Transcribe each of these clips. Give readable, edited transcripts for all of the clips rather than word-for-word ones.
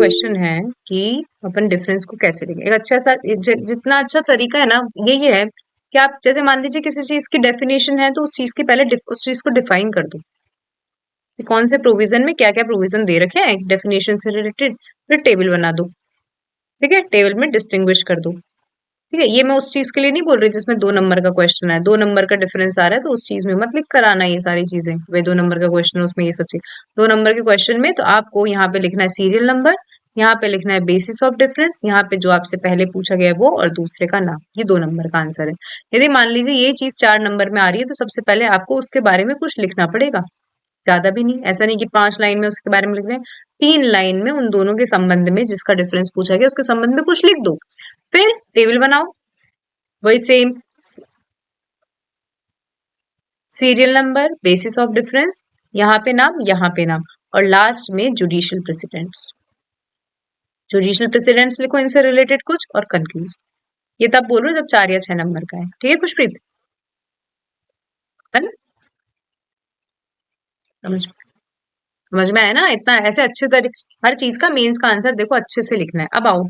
Question है कि अपन difference को कैसे लिखें। एक अच्छा सा जितना अच्छा तरीका है ना ये है कि आप जैसे मान लीजिए किसी चीज की डेफिनेशन है तो उस चीज के पहले उस चीज को डिफाइन कर दो कि कौन से प्रोविजन में क्या क्या प्रोविजन दे रखे हैं डेफिनेशन से रिलेटेड। फिर टेबल बना दो, ठीक है, टेबल में डिस्टिंग्विश कर दो। ठीक है, ये मैं उस चीज के लिए नहीं बोल रही जिसमें 2 नंबर का क्वेश्चन है, 2 नंबर का डिफरेंस आ रहा है तो उस चीज में मत लिख कर आना ये सारी चीजें। वे 2 नंबर का क्वेश्चन है उसमें ये सब चीज। 2 नंबर के क्वेश्चन में तो आपको यहाँ पे लिखना है सीरियल नंबर, यहाँ पे लिखना है बेसिस ऑफ डिफरेंस, यहाँ पे जो आपसे पहले पूछा गया है वो, और दूसरे का नाम। ये 2 नंबर का आंसर है। यदि मान लीजिए ये चीज 4 नंबर में आ रही है तो सबसे पहले आपको उसके बारे में कुछ लिखना पड़ेगा। ज्यादा भी नहीं, ऐसा नहीं कि 5 लाइन में उसके बारे में लिख रहे हैं। 3 लाइन में उन दोनों के संबंध में जिसका डिफरेंस पूछा गया उसके संबंध में कुछ लिख दो। फिर टेबल बनाओ, वही same, serial number, basis of difference, यहाँ पे नाम, यहाँ पे नाम, और लास्ट में जुडिशियल प्रेसिडेंट्स। जुडिशियल प्रेसिडेंट्स लिखो इनसे रिलेटेड कुछ और कंक्लूज। ये तब बोल रहे हो जब 4 या 6 नंबर का है। ठीक है खुशप्रीत, है ना? समझ समझ में आया ना? इतना ऐसे अच्छे तरीके हर चीज का मेंस का आंसर देखो अच्छे से लिखना है। अब आओ,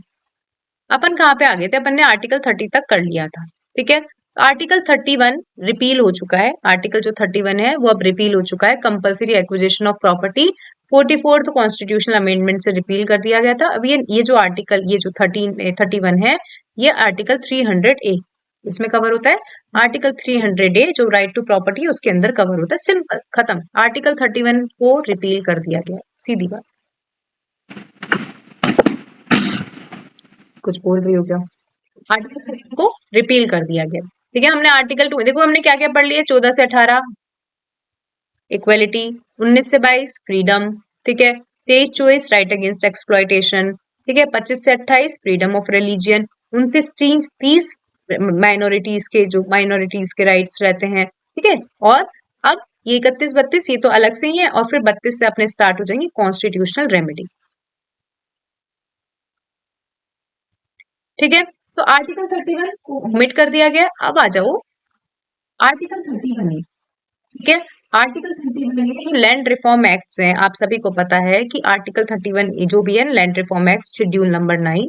अपन कहाँ पे आ गए थे? अपन ने आर्टिकल 30 तक कर लिया था। ठीक है, तो आर्टिकल 31 रिपील हो चुका है। आर्टिकल जो 31 है वो अब रिपील हो चुका है। Compulsory acquisition of property 44th constitutional amendment से रिपील कर दिया गया था। अब ये जो आर्टिकल, ये जो 31 है, ये आर्टिकल 300A इसमें कवर होता है। आर्टिकल 300A जो राइट टू प्रॉपर्टी है उसके अंदर कवर होता है। सिंपल, खत्म। आर्टिकल 31 को रिपील कर दिया गया, सीधी बात। कुछ बोल रही हो क्या? आर्टिकल 13 को रिपील कर दिया गया। ठीक है, हमने आर्टिकल 2 देखो हमने क्या क्या पढ़ लिया। 14 से 18 इक्वेलिटी, 19 से 22 फ्रीडम, ठीक है, 23 चॉइस राइट अगेंस्ट एक्सप्लॉयटेशन, ठीक है, 25 से 28 फ्रीडम ऑफ रिलीजियन, 29 30 माइनॉरिटीज के जो माइनॉरिटीज के राइट्स रहते हैं। ठीक है, और अब ये 31 32 ये तो अलग से ही है, और फिर 32 से अपने स्टार्ट हो जाएंगे कॉन्स्टिट्यूशनल रेमेडीज। ठीक है, तो आर्टिकल 31 को ओमिट कर दिया गया। अब आ जाओ आर्टिकल 31 है। ठीक है, आर्टिकल 31 ये जो लैंड रिफॉर्म एक्ट्स हैं, आप सभी को पता है कि आर्टिकल 31 जो भी है land reform act schedule number 9,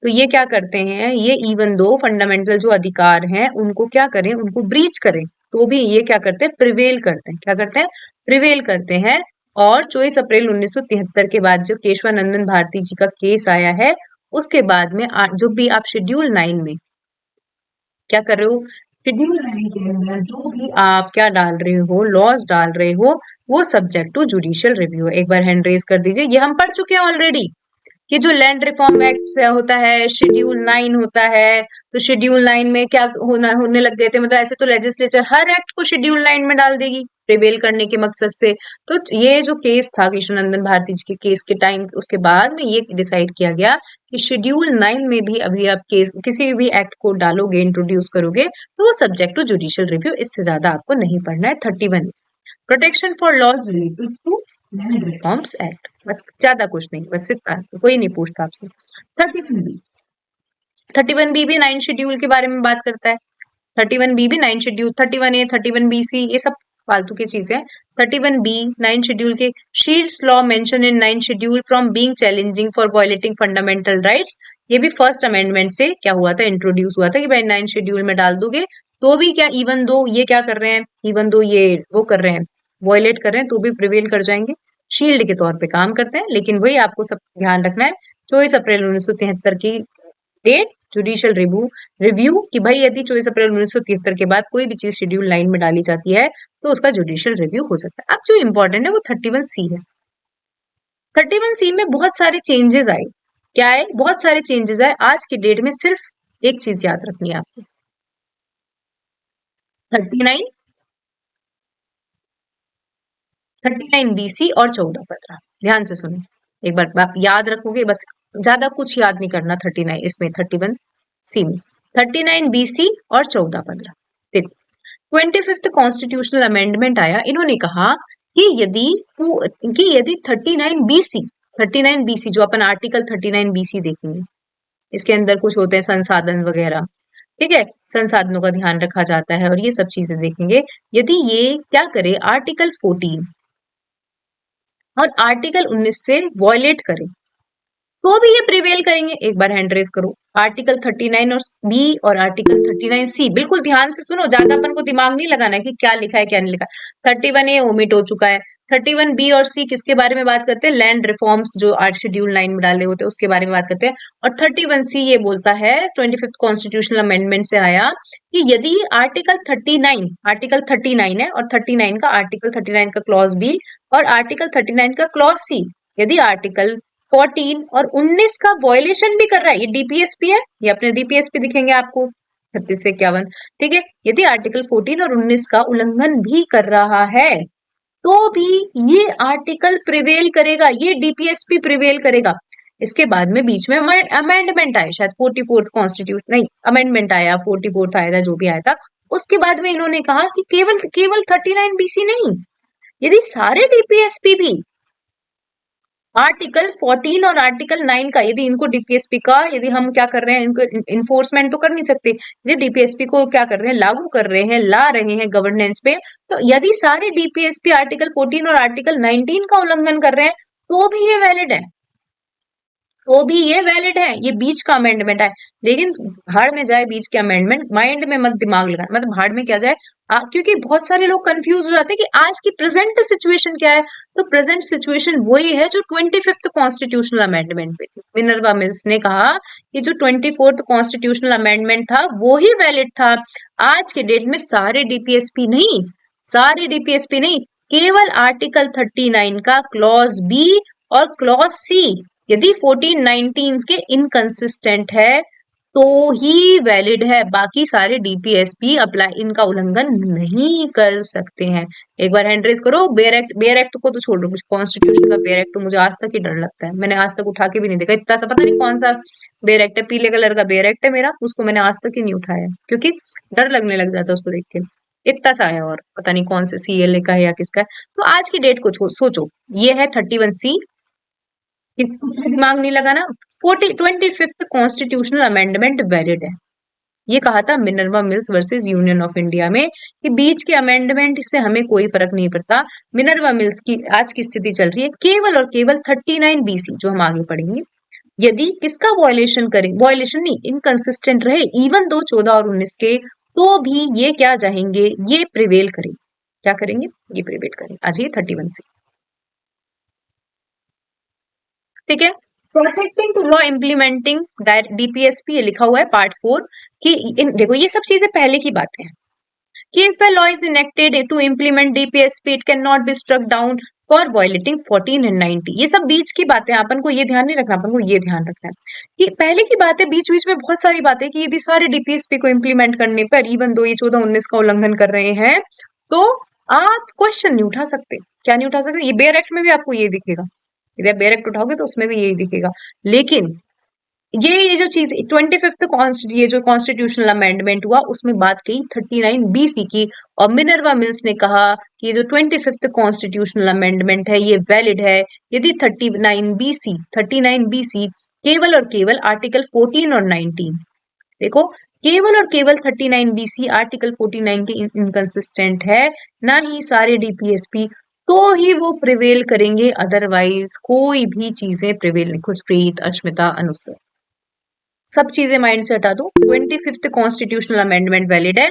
तो ये क्या करते हैं, ये इवन दो फंडामेंटल जो अधिकार हैं उनको क्या करें, उनको ब्रीच करें, तो भी ये क्या करते हैं, प्रिवेल करते हैं। क्या करते हैं? प्रिवेल करते हैं। और 24 अप्रैल 1973 के बाद जो केशवानंदन भारती जी का केस आया है, उसके बाद में जो भी आप शेड्यूल 9 में क्या कर रहे हो, शेड्यूल 9 के अंदर जो भी आप क्या डाल रहे हो, लॉज डाल रहे हो, वो सब्जेक्ट टू जुडिशियल रिव्यू। एक बार हैंड रेज कर दीजिए, ये हम पढ़ चुके हैं ऑलरेडी। ये जो लैंड रिफॉर्म एक्ट से होता है, शेड्यूल 9 होता है, तो शेड्यूल 9 में क्या होने लग गए थे, मतलब ऐसे तो लेजिस्लेचर हर एक्ट को शेड्यूल 9 में डाल देगी प्रिवेल करने के मकसद से। तो ये जो केस था कृष्णनंदन भारती जी के केस के टाइम, उसके बाद में ये डिसाइड किया गया कि शेड्यूल 9 में भी अभी आप केस किसी भी एक्ट को डालोगे, इंट्रोड्यूस करोगे, तो वो सब्जेक्ट टू जुडिशियल रिव्यू। इससे ज्यादा आपको नहीं पढ़ना है। 31 protection for laws related to land reforms act, बस ज्यादा कुछ नहीं, बस इतना, कोई नहीं पूछता आपसे। 31 बी, 31 बी भी 9 शेड्यूल के बारे में बात करता है। 31 बी भी 9 शेड्यूल, 31 ए 31 बी सी ये सब फालतू की चीजें हैं। 31 बी 9 शेड्यूल के shields law mention in 9 schedule from being challenging for violating fundamental rights. ये भी फर्स्ट अमेंडमेंट से क्या हुआ था, इंट्रोड्यूस हुआ था कि भाई 9 शेड्यूल में डाल दोगे तो भी क्या, इवन दो ये क्या कर रहे हैं, इवन दो ये वो कर रहे हैं, वायलेट कर रहे हैं, तो भी प्रिवेल कर जाएंगे, शील्ड के तौर पे काम करते हैं। लेकिन वही आपको सब ध्यान रखना है, 24 अप्रैल 1973 की डेट जुडिशियल रिव्यू कि भाई यदि 24 अप्रैल 1973 के बाद कोई भी चीज शेड्यूल 9 में डाली जाती है तो उसका जुडिशियल रिव्यू हो सकता है। अब जो इम्पोर्टेंट है वो 31 सी है। 31 सी में बहुत सारे चेंजेस आए। क्या है? बहुत सारे चेंजेस आए। आज की डेट में सिर्फ एक चीज याद रखनी है आपको, 39 39 बी सी और 14 15। ध्यान से सुनो, एक बार आप याद रखोगे बस, ज्यादा कुछ याद नहीं करना। 39 इसमें, 31 सी में 39 बी सी और 14 15। देखो 25th कॉन्स्टिट्यूशनल अमेंडमेंट आया, इन्होंने कहा कि यदि 39 बी सी जो अपन आर्टिकल 39 बी सी देखेंगे, इसके अंदर कुछ होते हैं संसाधन वगैरह। ठीक है, संसाधनों का ध्यान रखा जाता है और ये सब चीजें देखेंगे। यदि ये क्या करे, आर्टिकल 14 और आर्टिकल 19 से वॉयलेट करे, तो भी ये प्रिवेल करेंगे। एक बार हैंड रेस करो। आर्टिकल 39 और बी और आर्टिकल 39 सी, बिल्कुल ध्यान से सुनो, ज्यादा अपन को दिमाग नहीं लगाना है कि क्या लिखा है क्या नहीं लिखा। 31 ए ओमिट हो चुका है। 31 बी और सी किसके बारे में बात करते हैं? लैंड रिफॉर्म्स जो आर्ट शेड्यूल 9 में डाले होते हैं उसके बारे में बात करते हैं। और 31 सी ये बोलता है, 25th कॉन्स्टिट्यूशनल अमेंडमेंट से आया कि यदि आर्टिकल 39 है और 39 का आर्टिकल 39 का क्लॉज बी और आर्टिकल 39 का क्लॉज सी, यदि आर्टिकल 14 और 19 का वॉयलेशन भी कर रहा है, ये डीपीएसपी है, ये अपने डीपीएसपी दिखेंगे आपको 36 से 51, ठीक है। यदि आर्टिकल 14 और 19 का उल्लंघन भी कर रहा है तो भी ये आर्टिकल प्रिवेल करेगा, ये डीपीएसपी प्रिवेल करेगा। इसके बाद में बीच में अमेंडमेंट आया, शायद 44th कॉन्स्टिट्यूशन नहीं, अमेंडमेंट आया, 44th आया था, जो भी आया था। उसके बाद में इन्होंने कहा कि केवल केवल 39 बीसी नहीं, यदि सारे डीपीएसपी भी आर्टिकल 14 और आर्टिकल 9 का, यदि इनको डीपीएसपी का, यदि हम क्या कर रहे हैं, इनको इन्फोर्समेंट तो कर नहीं सकते, यदि डीपीएसपी को क्या कर रहे हैं, लागू कर रहे हैं, ला रहे हैं गवर्नेंस पे, तो यदि सारे डीपीएसपी आर्टिकल 14 और आर्टिकल 19 का उल्लंघन कर रहे हैं तो भी ये वैलिड है, तो भी ये वैलिड है। ये बीच का अमेंडमेंट है, लेकिन भाड़ में जाए बीच के अमेंडमेंट, माइंड में मत दिमाग लगाना, मतलब भाड़ में क्या जाए। क्योंकि बहुत सारे लोग कंफ्यूज हो जाते हैं कि आज की प्रेजेंट सिचुएशन क्या है। तो प्रेजेंट सिचुएशन वही है जो 25th कॉन्स्टिट्यूशनल अमेंडमेंट पे थी। मिनर्वा मिल्स ने कहा कि जो 24th कॉन्स्टिट्यूशनल अमेंडमेंट था वो ही वैलिड था। आज के डेट में सारे डीपीएसपी नहीं, सारे डीपीएसपी नहीं, केवल आर्टिकल 39 का क्लॉज बी और क्लॉज सी यदि 14-19 के इनकंसिस्टेंट है तो ही वैलिड है, बाकी सारे डीपीएसपी अप्लाई इनका उल्लंघन नहीं कर सकते हैं। एक बार हैंड रेस करो। बेयर एक्ट को तो छोड़ दो, कॉन्स्टिट्यूशन का बेयर एक्ट तो मुझे आज तक ही डर लगता है, मैंने आज तक उठा के भी नहीं देखा। इतना सा पता नहीं कौन सा बेयर एक्ट है, पीले कलर का बेयर एक्ट है मेरा, उसको मैंने आज तक ही नहीं उठाया क्योंकि डर लगने लग जाता है उसको देख के। इतना सा है, और पता नहीं कौन से सीएलए का है या किसका है। तो आज की डेट को सोचो, ये है 31C, इस कुछ भी दिमाग नहीं लगाना। 25th कॉन्स्टिट्यूशनल अमेंडमेंट वैलिड है, ये कहा था Minerva mills versus Union of India में कि बीच के अमेंडमेंट से हमें कोई फर्क नहीं पड़ता। मिनर्वा मिल्स की आज की स्थिति चल रही है केवल और केवल 39 बीसी, जो हम आगे पढ़ेंगे, यदि किसका वॉयलेशन करें, वॉयलेशन नहीं, इनकंसिस्टेंट रहे, इवन दो 14 और 19 के, तो भी ये क्या चाहेंगे, ये प्रिवेल करें। क्या करेंगे? ये प्रिवेल करें। आज ये 31 से, ठीक है। Protecting to law implementing DPSP, ये लिखा हुआ है पार्ट 4 कि देखो ये सब चीजें पहले की बातें हैं कि if a law is enacted to implement DPSP it cannot be struck down for violating 14 and 90। ये सब बीच की बातें, अपन को ये ध्यान नहीं रखना, अपन को ये ध्यान रखना है कि पहले की बातें, बीच बीच में बहुत सारी बातें कि यदि सारे डीपीएसपी को इम्प्लीमेंट करने पर इवन दो ये 14-19 का उल्लंघन कर रहे हैं तो आप क्वेश्चन नहीं उठा सकते। क्या नहीं उठा सकते? ये बेयर एक्ट में भी आपको ये दिखेगा, यदि आप बेयर एक्ट उठाओगे तो उसमें भी यही दिखेगा। लेकिन ये जो चीज 25th ये जो कॉन्स्टिट्यूशनल अमेंडमेंट हुआ उसमें बात कही 39 बीसी की, और मिनर्वा मिल्स ने कहा कि ये जो 25th कॉन्स्टिट्यूशनल अमेंडमेंट है ये वैलिड है यदि 39 बीसी केवल और केवल आर्टिकल 14 और 19, देखो, केवल और केवल 39 बीसी आर्टिकल 49 के इनकंसिस्टेंट है, ना ही सारे डीपीएसपी, तो ही वो प्रिवेल करेंगे, अदरवाइज कोई भी चीजें प्रिवेल नहीं। खुशप्रीत, अश्मिता, अनुसर, सब चीजें माइंड से हटा दो। 25th कॉन्स्टिट्यूशनल अमेंडमेंट वैलिड है,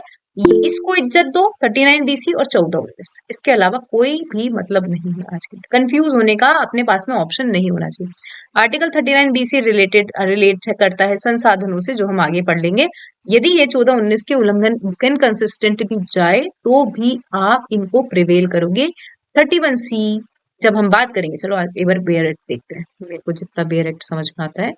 इसको इज्जत दो। 39 बीसी और 14-19, इसके अलावा कोई भी मतलब नहीं है। आज के कंफ्यूज होने का अपने पास में ऑप्शन नहीं होना चाहिए। आर्टिकल 39 बीसी रिलेट करता है संसाधनों से, जो हम आगे पढ़ लेंगे। यदि ये 14-19 के उल्लंघन इनकंसिस्टेंट भी जाए तो भी आप इनको प्रिवेल करोगे। 31C जब हम बात करेंगे, चलो एक बार बेयर एक्ट देखते हैं, मेरे को जितना बेयर एक्ट समझ में आता है।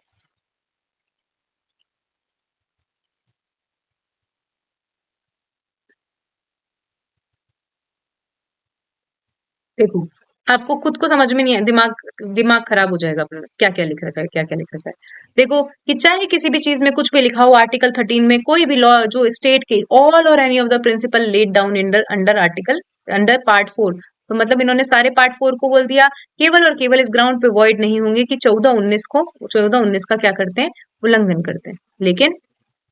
देखो, आपको खुद को समझ में नहीं है, दिमाग दिमाग खराब हो जाएगा अपना, क्या क्या लिख रखा है, क्या क्या लिख रखा है। देखो कि चाहे किसी भी चीज में कुछ भी लिखा हो, आर्टिकल 13 में कोई भी लॉ जो स्टेट के ऑल और any of the principle laid down under article under part 4, तो मतलब इन्होंने सारे पार्ट 4 को बोल दिया, केवल और केवल इस ग्राउंड पे वॉइड नहीं होंगे कि 14-19 का क्या करते हैं, उल्लंघन करते हैं। लेकिन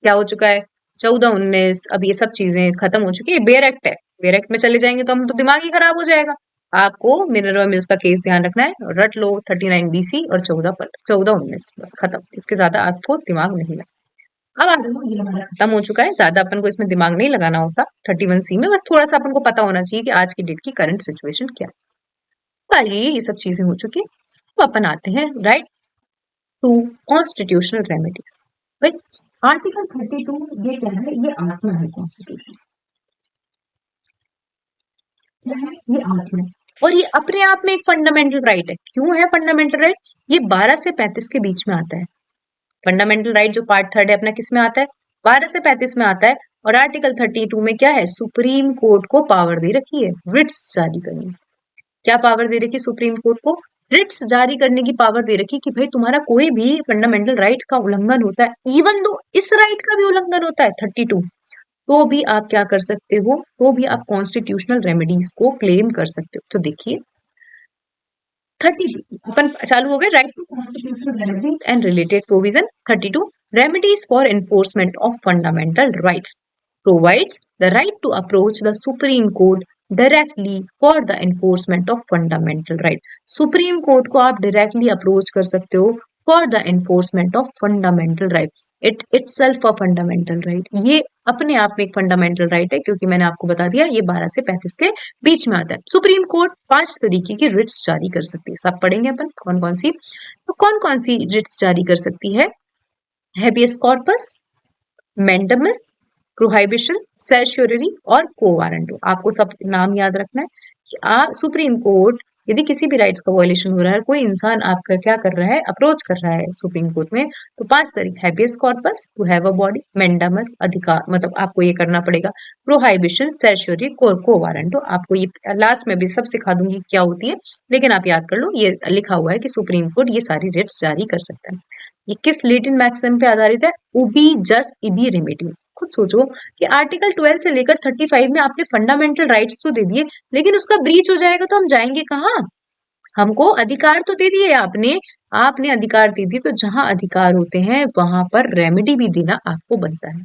क्या हो चुका है, 14-19, अब ये सब चीजें खत्म हो चुकी है, बेयर एक्ट है। बेयर एक्ट में चले जाएंगे तो हम तो दिमाग ही खराब हो जाएगा। आपको मिनरवा मिल्स का केस ध्यान रखना है, रट लो 39 BC और 14 19, बस खत्म, इसके ज्यादा आपको दिमाग नहीं लगा। अब आ जाओ, ये हमारा खत्म हो चुका है, ज्यादा अपन को इसमें दिमाग नहीं लगाना होता 31C में, बस थोड़ा सा अपन को पता होना चाहिए कि आज की डेट की करंट सिचुएशन क्या है। ये सब चीजें हो चुकी है, तो अपन आते हैं राइट टू कॉन्स्टिट्यूशनल रेमेडीज। भाई आर्टिकल 32 ये क्या है, ये आत्मा है कॉन्स्टिट्यूशन, क्या है ये आत्मा है, और ये अपने आप में एक फंडामेंटल राइट है। क्यों है फंडामेंटल राइट, ये 12 से 35 के बीच में आता है। फंडामेंटल राइट जो पार्ट थर्ड है अपना किस में आता है, 12 से 35 में आता है। और आर्टिकल 32 में क्या है, सुप्रीम कोर्ट को पावर दे रखी है रिट्स जारी करने। क्या पावर दे रखी है सुप्रीम कोर्ट को, रिट्स जारी करने की पावर दे रखी कि भाई तुम्हारा कोई भी फंडामेंटल राइट का उल्लंघन होता है, इवन दो इस राइट का भी उल्लंघन होता है 32, तो भी आप क्या कर सकते हो, तो भी आप कॉन्स्टिट्यूशनल रेमेडीज को क्लेम कर सकते हो। तो देखिए 32 अपन चालू हो गए, right to constitutional remedies and related provision. 32 remedies for enforcement of fundamental rights provides the right to approach the Supreme Court directly for the enforcement of fundamental right। Supreme court को आप डायरेक्टली अप्रोच कर सकते हो for the enforcement of fundamental right. It itself a fundamental right, ये अपने आप में एक फंडामेंटल राइट है, क्योंकि मैंने आपको बता दिया ये 12 से 35 के बीच में आता है। सुप्रीम कोर्ट 5 तरीके की रिट्स जारी कर सकती है, सब पढ़ेंगे अपन कौन कौन सी। तो कौन कौन सी रिट्स जारी कर सकती है, हैबियस कॉर्पस, मैंडमस, प्रोहाइबिशन, सर्श्योररी और को वारंटो। आपको सब नाम याद रखना है कि सुप्रीम कोर्ट यदि किसी भी राइट्स का वायलेशन हो रहा है, कोई इंसान आपका क्या कर रहा है, अप्रोच कर रहा है सुप्रीम कोर्ट में, तो 5 तारीख habeas corpus, to have a body, mandamus अधिकार मतलब आपको ये करना पड़ेगा, प्रोहाइबिशन, सर्श्योररी, को वारंटो। आपको ये लास्ट में भी सब सिखा दूंगी क्या होती है, लेकिन आप याद कर लो, ये लिखा हुआ है कि सुप्रीम कोर्ट ये सारी रिट्स जारी कर सकता है। ये किस लेटिन मैक्सिम पे आधारित है, उबी जस इबी रेमेडियो। खुद सोचो कि आर्टिकल 12 से लेकर 35 में आपने फंडामेंटल राइट्स तो दे दिए, लेकिन उसका ब्रीच हो जाएगा तो हम जाएंगे कहाँ, हमको अधिकार तो दे दिए आपने, आपने अधिकार दे दिए, तो जहां अधिकार होते हैं वहां पर रेमेडी भी देना आपको बनता है।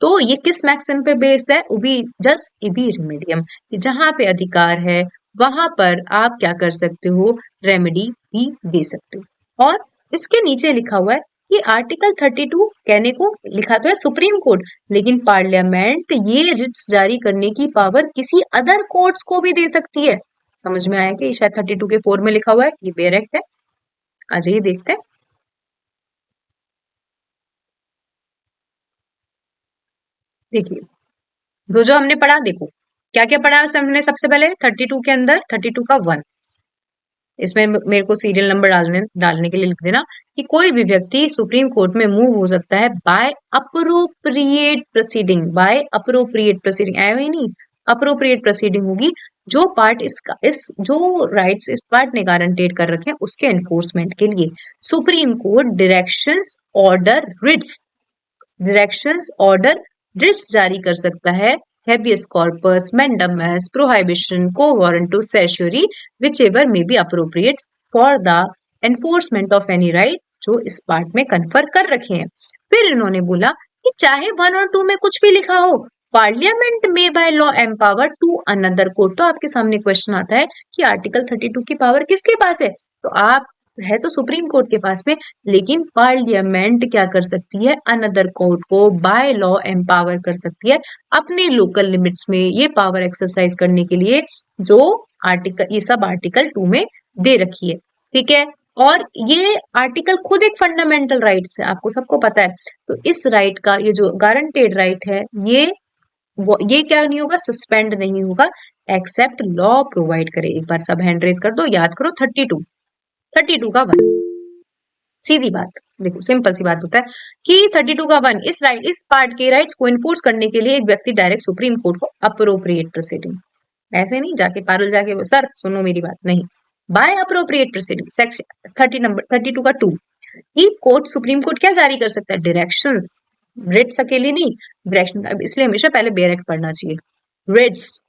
तो ये किस मैक्सिम पे बेस्ड है, उबी जस इबी रेमेडियम, जहां पे अधिकार है वहां पर आप क्या कर सकते हो, रेमेडी भी दे सकते हो। और इसके नीचे लिखा हुआ है कि आर्टिकल 32 कहने को लिखा तो है सुप्रीम कोर्ट, लेकिन पार्लियामेंट ये रिट्स जारी करने की पावर किसी अदर कोर्ट्स को भी दे सकती है। समझ में आया कि शायद 32 के 4 में लिखा हुआ है, ये बेयर एक्ट है। आ जाइए देखते हैं। देखिए जो जो हमने पढ़ा, देखो क्या क्या पढ़ा हमने। सबसे पहले 32 के अंदर 32 का 1, इसमें मेरे को सीरियल नंबर डालने के लिए लिख देना कि कोई भी व्यक्ति सुप्रीम कोर्ट में मूव हो सकता है by appropriate proceeding, by appropriate proceeding, ऐवे ही नहीं, अप्रोप्रिएट प्रोसीडिंग होगी। जो पार्ट इसका इस जो राइट्स इस पार्ट ने गारंटेड कर रखे हैं उसके एनफोर्समेंट के लिए supreme court directions order writs, directions order writs जारी कर सकता है, habeas corpus, mandamus, prohibition, quo warranto, certiorari, whichever may be appropriate for the enforcement of any right, जो इस पार्ट में कन्फर कर रखे हैं। फिर इन्होंने बोला कि चाहे 1 और 2 में कुछ भी लिखा हो, पार्लियामेंट में by law empower to another court. तो आपके सामने क्वेश्चन आता है कि आर्टिकल 32 की पावर किसके पास है, तो आप है तो सुप्रीम कोर्ट के पास में, लेकिन पार्लियामेंट क्या कर सकती है, अनदर कोर्ट को बाय लॉ एम्पावर कर सकती है अपने लोकल लिमिट्स में ये पावर एक्सरसाइज करने के लिए, जो आर्टिकल ये सब आर्टिकल 2 में दे रखी है। ठीक है, और ये आर्टिकल खुद एक फंडामेंटल राइट्स है, आपको सबको पता है। तो इस राइट का ये जो गारंटेड राइट है, ये क्या नहीं होगा, सस्पेंड नहीं होगा एक्सेप्ट लॉ प्रोवाइड करे। एक बार सब हैंड रेज कर दो, याद करो 32 का 1, सीधी बात। देखो सिंपल सी बात होता है कि 32 का 1 इस पार्ट के राइट्स को इन्फोर्स करने के लिए एक व्यक्ति डायरेक्ट सुप्रीम कोर्ट को अप्रोप्रिएट प्रोसीडिंग, ऐसे नहीं जाके पारुल जाके सर सुनो मेरी बात, नहीं, बाय अप्रोप्रिएट प्रोसीडिंग। सेक्शन 32 का 2, ये कोर्ट सुप्रीम कोर्ट क्या जारी कर सकता है, डायरेक्शंस, रिट्स अकेले नहीं, डायरेक्शन। अब इसलिए हमेशा पहले बेयर एक्ट पढ़ना चाहिए, रिट्स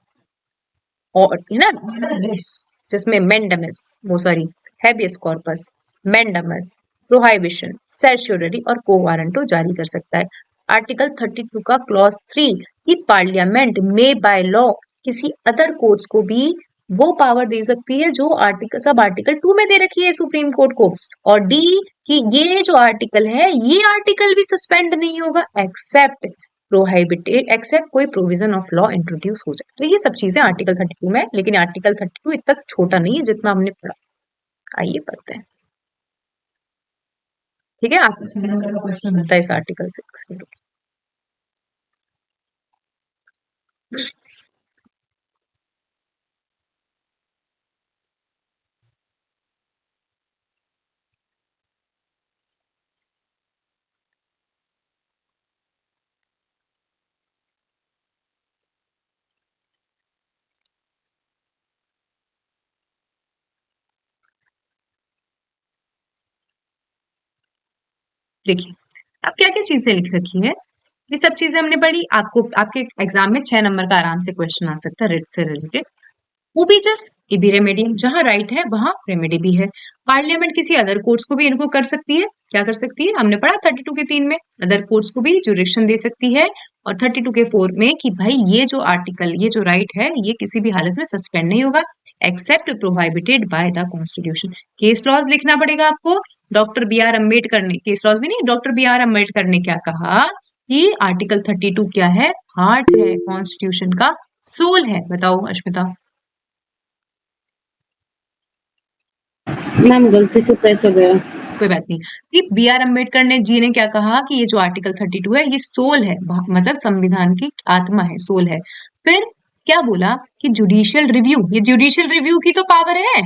और है ना, रिट्स जिसमें मैंडमस, वो सॉरी हैबियस कॉर्पस, मैंडमस, प्रोहाइबिशन, सर्श्योररी और को वारंटो जारी कर सकता है। आर्टिकल 32 का क्लॉज 3 कि पार्लियामेंट में बाय लॉ किसी अदर कोर्ट्स को भी वो पावर दे सकती है जो आर्टिकल सब आर्टिकल 2 में दे रखी है सुप्रीम कोर्ट को। और डी कि ये जो आर्टिकल है ये आर्टिकल भी सस्पेंड नहीं होगा एक्सेप्ट प्रोहिबिटेड, एक्सेप्ट कोई प्रोविजन ऑफ लॉ इंट्रोड्यूस हो जाए। तो ये सब चीजें आर्टिकल 32 में है, लेकिन आर्टिकल 32 इतना छोटा नहीं है जितना हमने पढ़ा। आइए पढ़ते हैं। ठीक है, आपका 6 नंबर का क्वेश्चन होता है इस आर्टिकल 62। देखिए, अब क्या क्या चीजें लिख रखी है, ये सब चीजें हमने पढ़ी। आपको आपके एग्जाम में 6 नंबर का आराम से क्वेश्चन आ सकता है रिट से रिलेटेड। ओबीजस ये भी रेमेडी, जहां राइट है वहां रेमेडी भी है। पार्लियामेंट किसी अदर कोर्ट्स को भी इनको कर सकती है, क्या कर सकती है, हमने पढ़ा 32 के 3 में अदर कोर्ट्स को भी जुरिडिक्शन दे सकती है। और 32 के 4 में कि भाई ये जो आर्टिकल, ये जो राइट है, ये किसी भी हालत में सस्पेंड नहीं होगा except prohibited by the constitution. Case laws लिखना पड़ेगा आपको। डॉक्टर बी आर अम्बेडकर ने, केस लॉज भी नहीं, डॉक्टर बी आर अम्बेडकर ने क्या कहा कि आर्टिकल 32 क्या है, हार्ट है, कॉन्स्टिट्यूशन का सोल है। बताओ अश्मिता। मैम गलती से प्रेस हो गया। कोई बात नहीं। कि बी आर अम्बेडकर ने जी ने क्या कहा कि ये जो आर्टिकल 32 है ये सोल है, मतलब संविधान की आत्मा है, सोल है। फिर क्या बोला कि जुडिशियल रिव्यू, ये जुडिशियल रिव्यू की तो पावर है।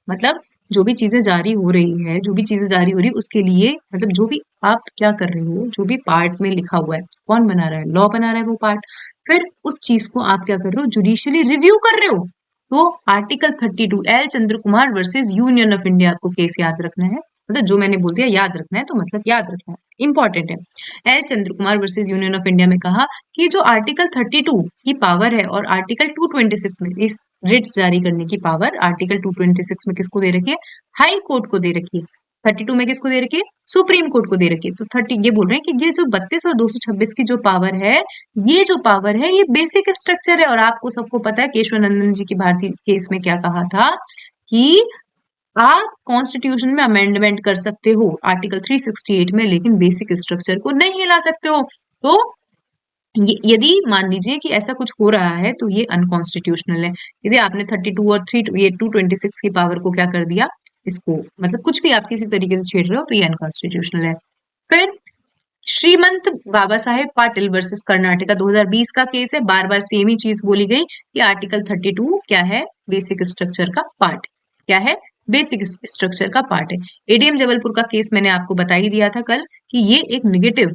मतलब जो भी चीजें जारी हो रही है, जो भी चीजें जारी हो रही है उसके लिए, मतलब जो भी आप क्या कर रहे हो, जो भी पार्ट में लिखा हुआ है, कौन बना रहा है, लॉ बना रहा है वो पार्ट। फिर उस चीज को आप क्या कर रहे हो, जुडिशियली रिव्यू कर रहे हो। तो article 32 L Chandra Kumar versus Union of India, आपको केस याद रखना है। मतलब जो मैंने बोल दिया याद रखना है, तो मतलब याद रखना है, इंपॉर्टेंट है। L Chandra Kumar versus Union of India में कहा कि जो आर्टिकल 32 की पावर है और आर्टिकल 226 में इस रिट्स जारी करने की पावर, आर्टिकल 226 में किसको दे रखी है, हाई कोर्ट को दे रखी है। 32 में किसको दे रखी है, सुप्रीम कोर्ट को दे रखी है। तो 30 ये बोल रहे हैं कि ये जो 32 और 226 की जो पावर है, ये जो पावर है ये बेसिक स्ट्रक्चर है। और आपको सबको पता है केशवानंदन जी की भारतीय केस में क्या कहा था कि आप कॉन्स्टिट्यूशन में अमेंडमेंट कर सकते हो आर्टिकल 368 में, लेकिन बेसिक स्ट्रक्चर को नहीं हिला सकते हो। तो यदि मान लीजिए कि ऐसा कुछ हो रहा है तो ये अनकॉन्स्टिट्यूशनल है। यदि आपने 32 और 3 ये 226 की पावर को क्या कर दिया, इसको मतलब कुछ भी आप किसी तरीके से छेड़ रहे हो तो ये अनकॉन्स्टिट्यूशनल है। फिर श्रीमंत बाबा साहेब पाटिल वर्सेस कर्नाटका 2020 का केस है। बार बार सेम ही चीज बोली गई कि आर्टिकल 32 क्या है, बेसिक स्ट्रक्चर का पार्ट। क्या है, बेसिक स्ट्रक्चर का पार्ट है। एडीएम जबलपुर का केस मैंने आपको बता ही दिया था कल कि ये एक निगेटिव,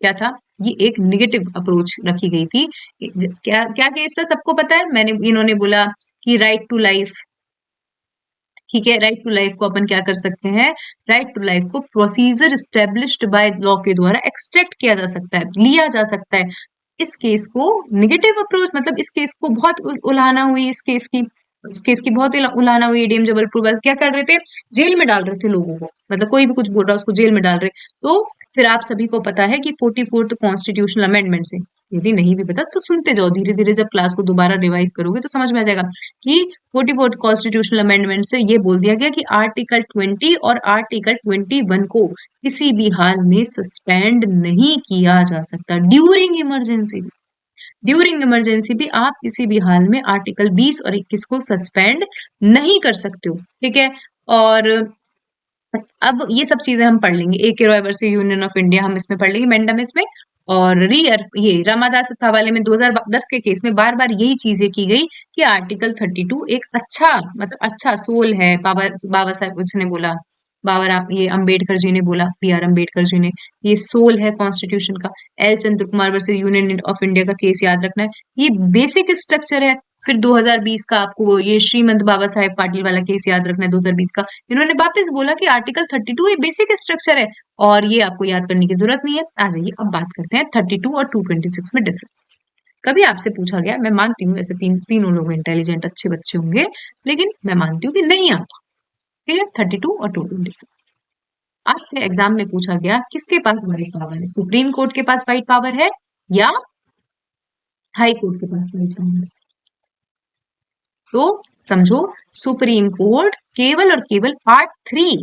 क्या था, ये एक निगेटिव अप्रोच रखी गई थी। क्या क्या केस था सबको पता है, मैंने इन्होंने बोला कि राइट टू लाइफ, ठीक है, राइट टू लाइफ को अपन क्या कर सकते हैं, राइट टू लाइफ को प्रोसीजर स्टेब्लिश्ड बाय लॉ के द्वारा एक्सट्रैक्ट किया जा सकता है, लिया जा सकता है। इस केस को निगेटिव अप्रोच, मतलब इस केस को बहुत उलाहना हुई, इस केस की बहुत उलाहना हुई। एडीएम जबलपुर वाले क्या कर रहे थे, जेल में डाल रहे थे लोगों को, मतलब कोई भी कुछ बोल रहा है उसको जेल में डाल रहे। तो फिर आप सभी को पता है कि 44th कॉन्स्टिट्यूशनल अमेंडमेंट से, यदि नहीं भी पता तो सुनते जाओ, धीरे धीरे जब क्लास को दोबारा रिवाइज करोगे तो समझ में आ जाएगा कि 44th कॉन्स्टिट्यूशनल अमेंडमेंट से ये बोल दिया गया कि आर्टिकल 20 और आर्टिकल 21 को किसी भी हाल में सस्पेंड नहीं किया जा सकता। ड्यूरिंग इमरजेंसी, ड्यूरिंग इमरजेंसी भी आप किसी भी हाल में आर्टिकल 20 और 21 को सस्पेंड नहीं कर सकते हो। ठीक है, और अब ये सब चीजें हम पढ़ लेंगे। ए K Roy versus Union of India हम इसमें पढ़ लेंगे मैंडामिस में। और ये रामादास हवाले में 2010 के केस में बार बार यही चीजें की गई कि आर्टिकल 32 एक अच्छा, मतलब अच्छा सोल है। बाबा बाबा साहब उसने बोला, ये अंबेडकर जी ने बोला, बी आर अम्बेडकर जी ने, ये सोल है कॉन्स्टिट्यूशन का। L Chandra Kumar versus Union of India का केस याद रखना है, ये बेसिक स्ट्रक्चर है। फिर 2020 का आपको ये श्रीमंत बाबा साहेब पाटिल वाला केस याद रखना है 2020 का। इन्होंने वापस बोला कि आर्टिकल 32 ये बेसिक स्ट्रक्चर है और ये आपको याद करने की जरूरत नहीं है। आ जाइए अब बात करते हैं 32 और 226 में डिफरेंस। कभी आपसे पूछा गया, मैं मानती हूँ ऐसे तीनों लोग इंटेलिजेंट अच्छे बच्चे होंगे, लेकिन मैं मानती हूँ कि नहीं आता। ठीक है, 32 और 226 आपसे एग्जाम में पूछा गया किसके पास वाइट पावर है, सुप्रीम कोर्ट के पास वाइट पावर है या हाई कोर्ट के पास वाइट पावर है। तो समझो सुप्रीम कोर्ट केवल और केवल पार्ट 3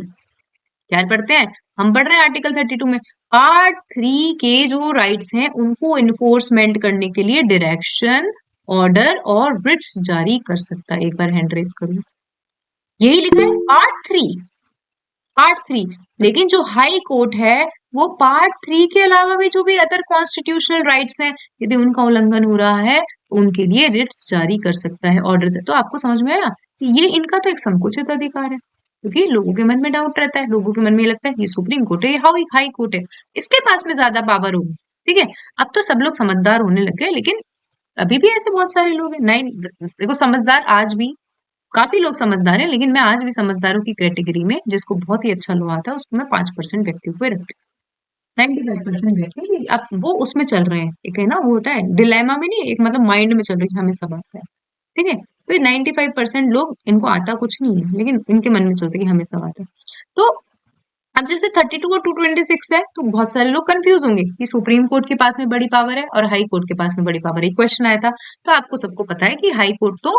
क्या पढ़ते हैं, हम पढ़ रहे हैं आर्टिकल 32 में पार्ट 3 के जो राइट्स हैं उनको इन्फोर्समेंट करने के लिए डायरेक्शन, ऑर्डर और रिट्स जारी कर सकता है। एक बार हैंड रेज करूं, यही लिखा है पार्ट 3, पार्ट 3। लेकिन जो हाई कोर्ट है वो पार्ट 3 के अलावा भी जो भी अदर कॉन्स्टिट्यूशनल राइट्स हैं यदि उनका उल्लंघन हो रहा है तो उनके लिए रिट्स जारी कर सकता है, ऑर्डर। तो आपको समझ में आया कि ये इनका तो एक संकुचित अधिकार है, क्योंकि लोगों के मन में डाउट रहता है, लोगों के मन में ये लगता है ये सुप्रीम कोर्ट है, ये हाई कोर्ट है, इसके पास में ज्यादा पावर होगी। ठीक है, अब तो सब लोग समझदार होने लग गए, लेकिन अभी भी ऐसे बहुत सारे लोग हैं। नहीं देखो, समझदार आज भी काफी लोग समझदार हैं, लेकिन मैं आज भी समझदारों की कैटेगरी में जिसको बहुत ही अच्छा लॉ आता है उसको मैं 5% व्यक्तियों को रखती हूँ। 95% व्यक्ति अब वो उसमें चल रहे हैं, एक है ना वो होता है डिलेमा में, नहीं एक मतलब माइंड में चल रही है हमें सब आता है। ठीक है, तो ये 95% लोग इनको आता कुछ नहीं है, लेकिन इनके मन में चलता है कि हमें सब आता है। तो अब जैसे 32 और 226 है तो बहुत सारे लोग कंफ्यूज होंगे कि सुप्रीम कोर्ट के पास में बड़ी पावर है और हाई कोर्ट के पास में बड़ी पावर है, क्वेश्चन आया था। तो आपको सबको पता है कि हाई कोर्ट तो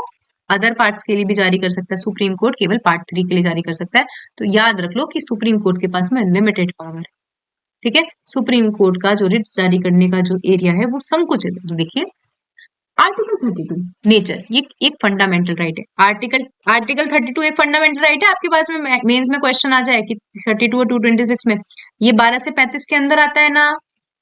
अदर पार्ट्स के लिए भी जारी कर सकता है, सुप्रीम कोर्ट केवल पार्ट 3 के लिए जारी कर सकता है। तो याद रख लो कि सुप्रीम कोर्ट के पास में लिमिटेड पावर है। ठीक है, सुप्रीम कोर्ट का जो रिट्स जारी करने का जो एरिया है वो संकुचित है। तो देखिए आर्टिकल 32 नेचर, ये एक फंडामेंटल राइट है। आर्टिकल 32 एक फंडामेंटल राइट है। आपके पास में मेंस में क्वेश्चन आ जाए कि 32 और 226 में ये 12 से 35 के अंदर आता है ना,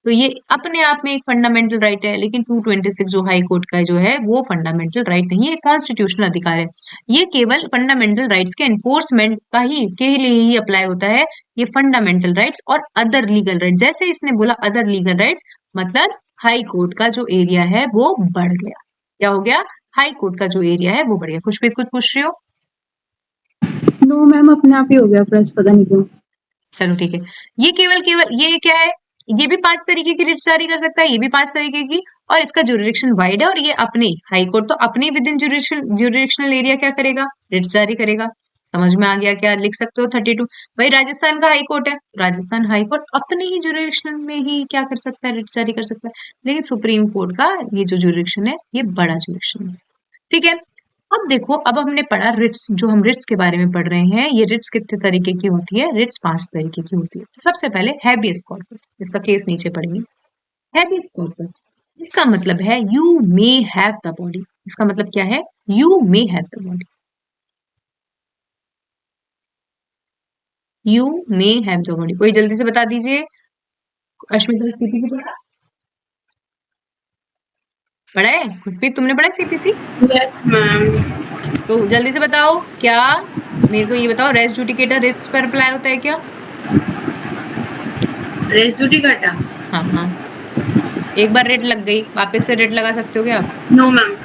तो ये अपने आप में एक फंडामेंटल राइट है। लेकिन 226 जो हाई कोर्ट का जो है वो फंडामेंटल राइट नहीं है, कॉन्स्टिट्यूशनल अधिकार है। ये केवल फंडामेंटल राइट्स के एनफोर्समेंट का ही के लिए ही अप्लाई होता है। ये फंडामेंटल राइट्स और अदर लीगल राइट्स, जैसे इसने बोला अदर लीगल राइट्स, मतलब हाई कोर्ट का जो एरिया है वो बढ़ गया। क्या हो गया, हाई कोर्ट का जो एरिया है वो बढ़ गया। खुशप्रीत कुछ पूछ रही हो? नो मैम, अपने आप ही हो गया प्रेस, पता नहीं क्यों। चलो ठीक है, ये केवल केवल ये क्या है, ये भी 5 तरीके की रिट्स जारी कर सकता है, ये भी 5 तरीके की, और इसका जुरिडिक्शन वाइड है। और ये अपने हाई कोर्ट तो अपने विद इन जुरिडिक्शनल एरिया क्या करेगा, रिट्स जारी करेगा। समझ में आ गया? क्या लिख सकते हो 32। भाई राजस्थान का हाई कोर्ट है, राजस्थान हाई कोर्ट अपने ही जुरिडिक्शन में ही क्या कर सकता है, रिट्स जारी कर सकता है। लेकिन सुप्रीम कोर्ट का ये जो जुरिडिक्शन है ये बड़ा जुरिडिक्शन है। ठीक है, अब देखो, अब हमने पढ़ा रिट्स, जो हम रिट्स के बारे में पढ़ रहे हैं, ये रिट्स कितने तरीके की होती है, रिट्स 5 तरीके की होती है। तो सबसे पहले हैबियस कॉर्पस, इसका केस नीचे पढ़ेंगे। हैबियस कॉर्पस, इसका मतलब है you may have the body. इसका मतलब क्या है, you may have the body, you may have the body. कोई जल्दी से बता दीजिए। अश्मिता सीपीसी पढ़ा है? खुशप्रीत तुमने पढ़ा सीपीसी? Yes ma'am. तो जल्दी से बताओ, क्या मेरे को ये बताओ, रेस जुडिकेटर रिट्स पर अप्लाई होता है क्या? रेस ड्यूटी कटा? हाँ हाँ, एक बार रेट लग गई वापस से रेट लगा सकते हो क्या आप? No ma'am.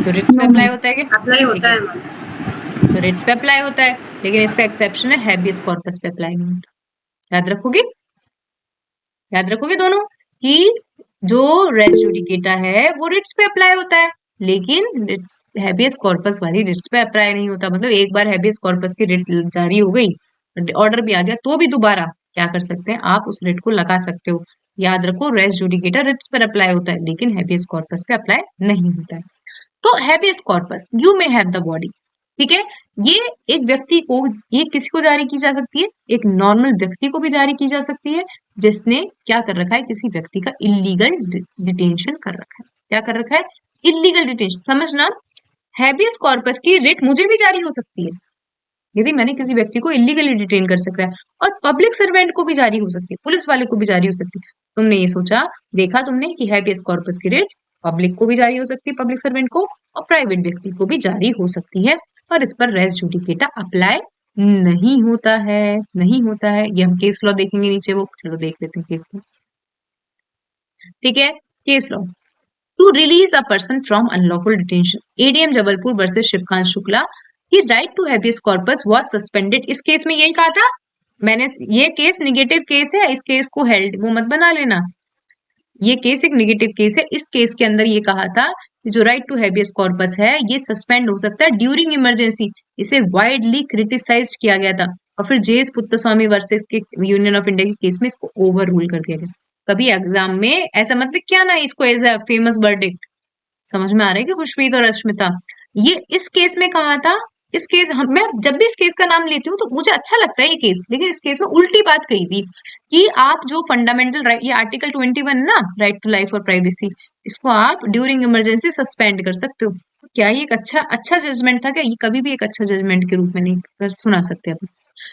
तो रिट्स पे अप्लाई होता है क्या? अप्लाई ठीक होता है, है मैम। तो रिट्स पे अप्लाई होता है, लेकिन इसका एक्सेप्शन है, हैबियस कॉर्पस पे अप्लाई नहीं होता। याद रखोगे, याद रखोगे दोनों कि जो रेस जुडिकेटा है वो रिट्स पे अप्लाई होता है, लेकिन रिट्स हैबियस कॉर्पस वाली रिट्स पे अप्लाई नहीं होता। मतलब एक बार हैबियस कॉर्पस की रिट जारी हो गई, ऑर्डर भी आ गया, तो भी दोबारा क्या कर सकते हैं, आप उस रिट को लगा सकते हो। याद रखो, रेस जुडिकेटा रिट्स पर अप्लाई होता है, लेकिन हैबियस कॉर्पस पे अप्लाई नहीं होता है। तो habeas corpus, you may have the body. ठीक है, ये एक व्यक्ति को, ये किसी को जारी की जा सकती है, एक नॉर्मल व्यक्ति को भी जारी की जा सकती है जिसने क्या कर रखा है, किसी व्यक्ति का इलीगल डिटेंशन कर रखा है। क्या कर रखा है, इलीगल डिटेंशन। समझना, हैबियस कॉर्पस की रिट मुझे भी जारी हो सकती है यदि मैंने किसी व्यक्ति को इलीगली डिटेन कर सकता है, और पब्लिक सर्वेंट को भी जारी हो सकती है, पुलिस वाले को भी जारी हो सकती है। तुमने ये सोचा, देखा तुमने कि हैबियस कॉर्पस की रिट पब्लिक को भी जारी हो सकती है, पब्लिक सर्वेंट को, और प्राइवेट व्यक्ति को भी जारी हो सकती है, और इस पर रेस जुडिकेटा अप्लाई नहीं होता है, नहीं होता है। ये हम केस लॉ देखेंगे नीचे, वो चलो देख लेते हैं केस लॉ। ठीक है, case law, to release a person from unlawful detention, ADM Jabalpur versus Shivkant Shukla, he right to habeas corpus was suspended. इस केस में यही कहा था मैंने, ये केस निगेटिव केस है, इस केस को हेल्ड वो मत बना लेना, ये केस एक निगेटिव केस है। इस केस के अंदर ये कहा था कि जो राइट टू हैबियस कॉर्पस है ये सस्पेंड हो सकता है ड्यूरिंग इमरजेंसी। इसे वाइडली क्रिटिसाइज्ड किया गया था, और फिर जेएस पुत्तस्वामी वर्सेस के यूनियन ऑफ इंडिया के केस में इसको ओवर रूल कर दिया गया। कभी एग्जाम में ऐसा मतलब क्या ना इसको एज अ फेमस वर्डिक्ट, समझ में आ रहा है कि खुशप्रीत और रश्मिता, ये इस केस में कहा था, इस केस मैं जब भी इस केस का नाम लेती हूँ तो मुझे अच्छा लगता है ये केस, लेकिन इस केस में उल्टी बात कही थी कि आप जो फंडामेंटल राइट, ये आर्टिकल 21 ना, राइट टू लाइफ और प्राइवेसी, इसको आप ड्यूरिंग इमरजेंसी सस्पेंड कर सकते हो। क्या ये एक अच्छा अच्छा जजमेंट था क्या? ये कभी भी एक अच्छा जजमेंट के रूप में नहीं कर सुना सकते आप।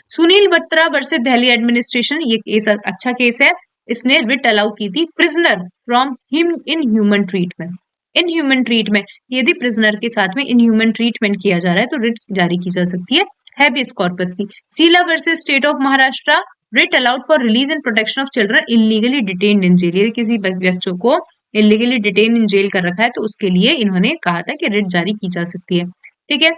सुनील बत्रा वर्सेस दिल्ली एडमिनिस्ट्रेशन, ये केस अच्छा केस है। इसने रिट अलाउ की थी prisoner from him in human treatment, in human treatment, यदि प्रिजनर के साथ में इन ह्यूमन ट्रीटमेंट किया जा रहा है तो रिट जारी की जा सकती है हैबियस कॉर्पस की। Sheela versus state of Maharashtra, writ allowed for release and protection of children illegally detained in jail, यदि किसी बच्चों को इलीगली डिटेन इन जेल कर रखा है तो उसके लिए इन्होंने कहा था कि रिट जारी की जा सकती है। ठीक है,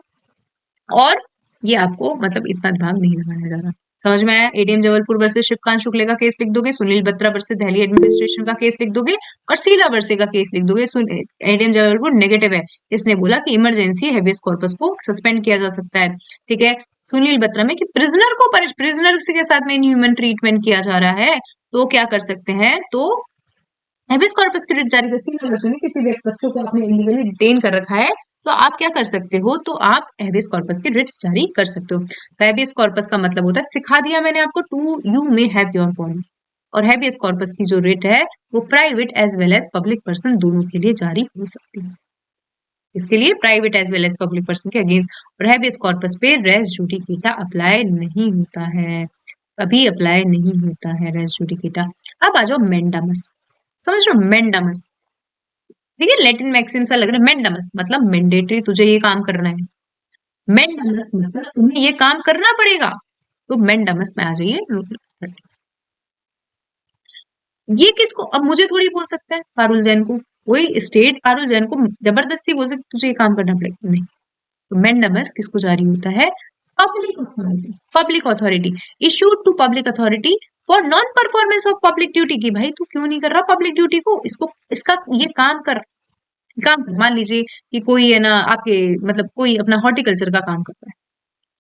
और ये आपको मतलब इतना दिमाग नहीं लगाया जा रहा। समझ में आया? एडीएम जबलपुर वर्सेस शिवकांत शुक्ले का केस लिख दोगे, सुनील बत्रा वर्सेस दिल्ली एडमिनिस्ट्रेशन का केस लिख दोगे, और शीला वर्से का केस लिख दोगे। एडीएम जबलपुर नेगेटिव है, इसने बोला कि इमरजेंसी हेबियस कॉर्पस को सस्पेंड किया जा सकता है। ठीक है, सुनील बत्रा में कि प्रिजनर को प्रिजनर के साथ में इनह्यूमन ट्रीटमेंट किया जा रहा है तो क्या कर सकते हैं, तो हेबियस कॉर्पस की रिट जारी कर सकते हैं। किसी भी बच्चों को आपने इलीगली डिटेन कर रखा है तो आप क्या कर सकते हो, तो आप हेबियस कॉर्पस की रिट जारी कर सकते हो। हेबियस कॉर्पस का मतलब होता है, सिखा दिया मैंने आपको, to you may have your bond, और हेबियस कॉर्पस की जो रिट है वो private as well as public person दोनों के लिए जारी हो सकती है। इसके लिए private as well as public person के अगेंस्ट, और हैबियस कॉर्पस पे रेस जुडिकेटा अप्लाई नहीं होता है, कभी अप्लाई नहीं होता है रेस जुडिकेटा। अब आ जाओ मेंडामस, समझ रहे हो? मेंडामस, ठीक है, लैटिन मैक्सिम सा लग रहा है। मेंडामस मतलब मैंडेटरी, तुझे ये काम करना है। मेंडामस मतलब तुम्हें ये काम करना पड़ेगा, तो मेंडामस में आ जाइए। ये किसको, अब मुझे थोड़ी बोल सकता है पारुल जैन को, कोई स्टेट पारुल जैन को जबरदस्ती बोल सकती तुझे ये काम करना पड़ेगा, नहीं। तो मेंडामस किसको जारी होता है? Public authority, public authority issued to public authority for non performance of public duty की, भाई तू क्यों नहीं कर रहा पब्लिक ड्यूटी को, इसको इसका ये काम मान लीजिए कि कोई है ना आपके, मतलब कोई अपना हॉर्टिकल्चर का काम करता है,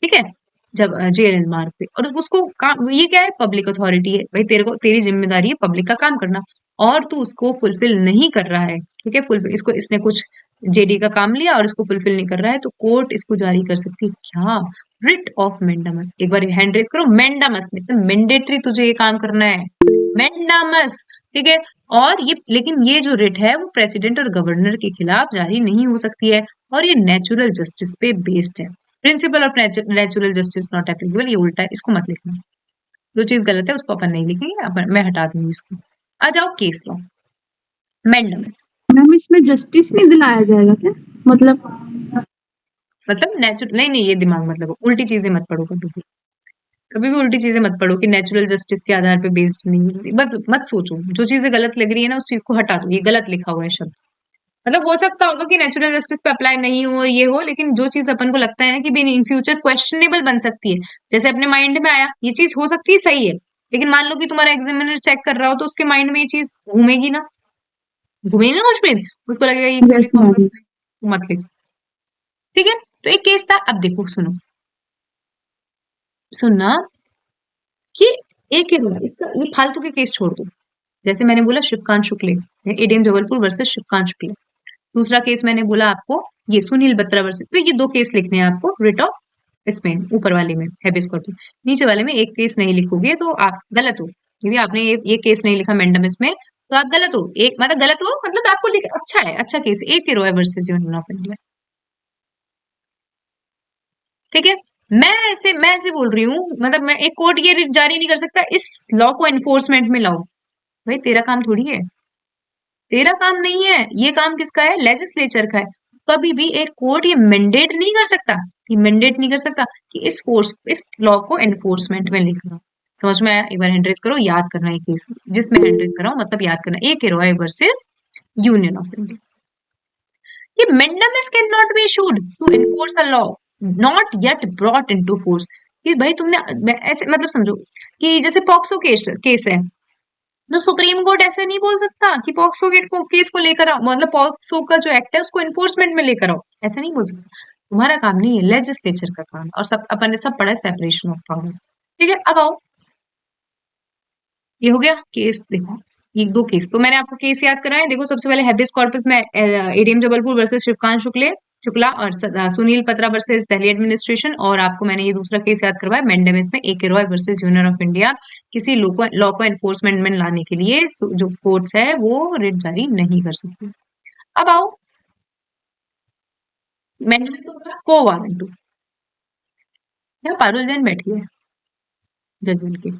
ठीक है, जब जेएलएन मार्ग पे, और उसको काम, ये क्या है, पब्लिक अथॉरिटी है, भाई तेरे को, तेरी जिम्मेदारी है पब्लिक का काम करना, और तू उसको फुलफिल नहीं कर रहा है, ठीक है, फुलफिल, इसको इसने कुछ जेडी का काम लिया और इसको फुलफिल नहीं कर रहा है, तो कोर्ट इसको जारी कर सकती है क्या? Writ of mandamus. एक बार हैंड रेस करो, मेंडामस मतलब मैंडेटरी, तुझे ये काम करना है, मेंडामस, ठीक है। और ये, लेकिन ये जो रिट है वो प्रेसिडेंट और गवर्नर के खिलाफ जारी नहीं हो सकती है, और ये नेचुरल जस्टिस पे बेस्ड है। Principle of natural justice not applicable, ये उल्टा है, इसको मत लिखना। जो चीज गलत है उसको अपन नहीं लिखेंगे, मैं हटा दूंगी इसको। आ जाओ केस लॉ, मेंडामस मैम इसमें जस्टिस नहीं दिलाया जाएगा क्या? मतलब नेचुरल, नहीं नहीं, ये दिमाग मत लगाओ, उल्टी चीजें मत पढ़ो कभी भी, कभी भी उल्टी चीजें मत पढ़ो कि नेचुरल जस्टिस के आधार पे बेस्ड नहीं होती, मत मत सोचो, जो चीजें गलत लग रही है ना उस चीज को हटा दो, ये गलत लिखा हुआ है शब्द। मतलब हो सकता होगा कि नेचुरल जस्टिस पे अप्लाई नहीं हो और ये हो, लेकिन जो चीज अपन को लगता है ना कि भी इन फ्यूचर क्वेश्चनेबल बन सकती है, जैसे अपने माइंड में आया ये चीज हो सकती है, सही है, लेकिन मान लो कि तुम्हारा एग्जामिनर चेक कर रहा हो तो उसके माइंड में ये चीज घूमेगी ना, घूमेगी ना कुछ भी, उसको लगेगा ये क्यों यस लिखा होगा मैम। इसने, तो मत लिखो। ठीक है, तो एक केस था, अब देखो सुनो, सुनना कि एक ही रूल, इसका ये फालतू के केस छोड़ दो, जैसे मैंने बोला शिवकांत शुक्ले, एडीएम जबलपुर वर्सेस शिवकांत शुक्ले। दूसरा केस मैंने बोला आपको, ये सुनील बत्रा वर्सेस, तो ये दो केस लिखने हैं आपको, रिट ऑफ, इसमें ऊपर वाले में हैबियस कॉर्पस, नीचे वाले में एक केस नहीं लिखोगे तो आप गलत हो, यदि आपने ये केस नहीं लिखा मेंडमस में तो आप गलत हो, एक मतलब गलत हो, मतलब आपको अच्छा है, अच्छा केस, एक के Roy versus Union of India. ठीक है, मैं ऐसे बोल रही हूँ, मतलब मैं एक कोर्ट ये जारी नहीं कर सकता इस लॉ को एनफोर्समेंट में लाओ, भाई तेरा काम थोड़ी है, तेरा काम नहीं है, ये काम किसका है, लेजिस्लेचर का है। कभी भी एक कोर्ट ये मैंडेट नहीं कर सकता, ये मैंडेट नहीं कर सकता कि इस लॉ को एनफोर्समेंट में लेकर, समझ में आया? एक बार हैंड रेज करो, याद करना है केस, जिसमें हैंड रेज कर रहा हूं मतलब याद करना, A K Roy versus Union of India. ये mandamus can not be issued to enforce a law not yet brought into force, कि भाई तुमने ऐसे मतलब समझो कि जैसे पॉक्सो केस है, तो सुप्रीम कोर्ट ऐसे नहीं बोल सकता कि पॉक्सो केस को लेकर आओ, मतलब पॉक्सो का जो एक्ट है उसको एनफोर्समेंट में लेकर आओ, ऐसे नहीं बोल सकता। तुम्हारा काम नहीं है, लेजिस्लेचर का काम, और सब अपन ने सब पढ़ा है सेपरेशन ऑफ पावर। ठीक है, अब आओ, ये हो गया केस, देखो ये दो केस, तो मैंने आपको केस याद कराए। देखो सबसे पहले हैबियस कॉर्पस में एडीएम जबलपुर वर्सेस शिवकांत शुक्ला और सुनील पत्रा वर्सेस दिल्ली एडमिनिस्ट्रेशन, और आपको मैंने ये दूसरा केस याद करवाया मैंडेमिस में ए K Roy versus Union of India. किसी लॉ को एनफोर्समेंट में लाने के लिए जो कोर्ट्स है वो रिट जारी नहीं कर सकती। अब आओ मैंडेमिस को वारंट, यहाँ पारुल जैन बैठी है जजमेंट के,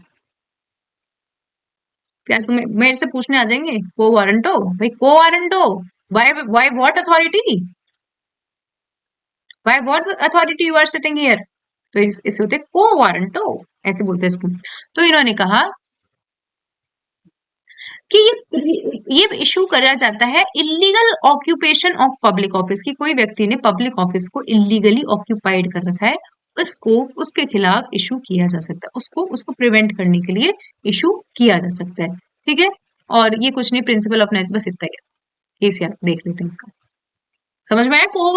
क्या तुम्हें मेरे से पूछने आ जाएंगे को वारंटो? भाई quo warranto, by what authority, by what authority you are sitting here? तो इसे होते को वारंटो, ऐसे बोलते हैं इसको। तो इन्होंने कहा कि ये इशू करा जाता है illegal occupation of public office, की कोई व्यक्ति ने पब्लिक ऑफिस को इलीगली ऑक्यूपाइड कर रखा है, उसको उसके खिलाफ इशू किया जा सकता है, उसको उसको प्रिवेंट करने के लिए इशू किया जा सकता है। ठीक है, और ये कुछ नहीं, प्रिंसिपल ऑफ बस इतना ही है। केस यार देख लेते हैं इसका, समझ में आया? को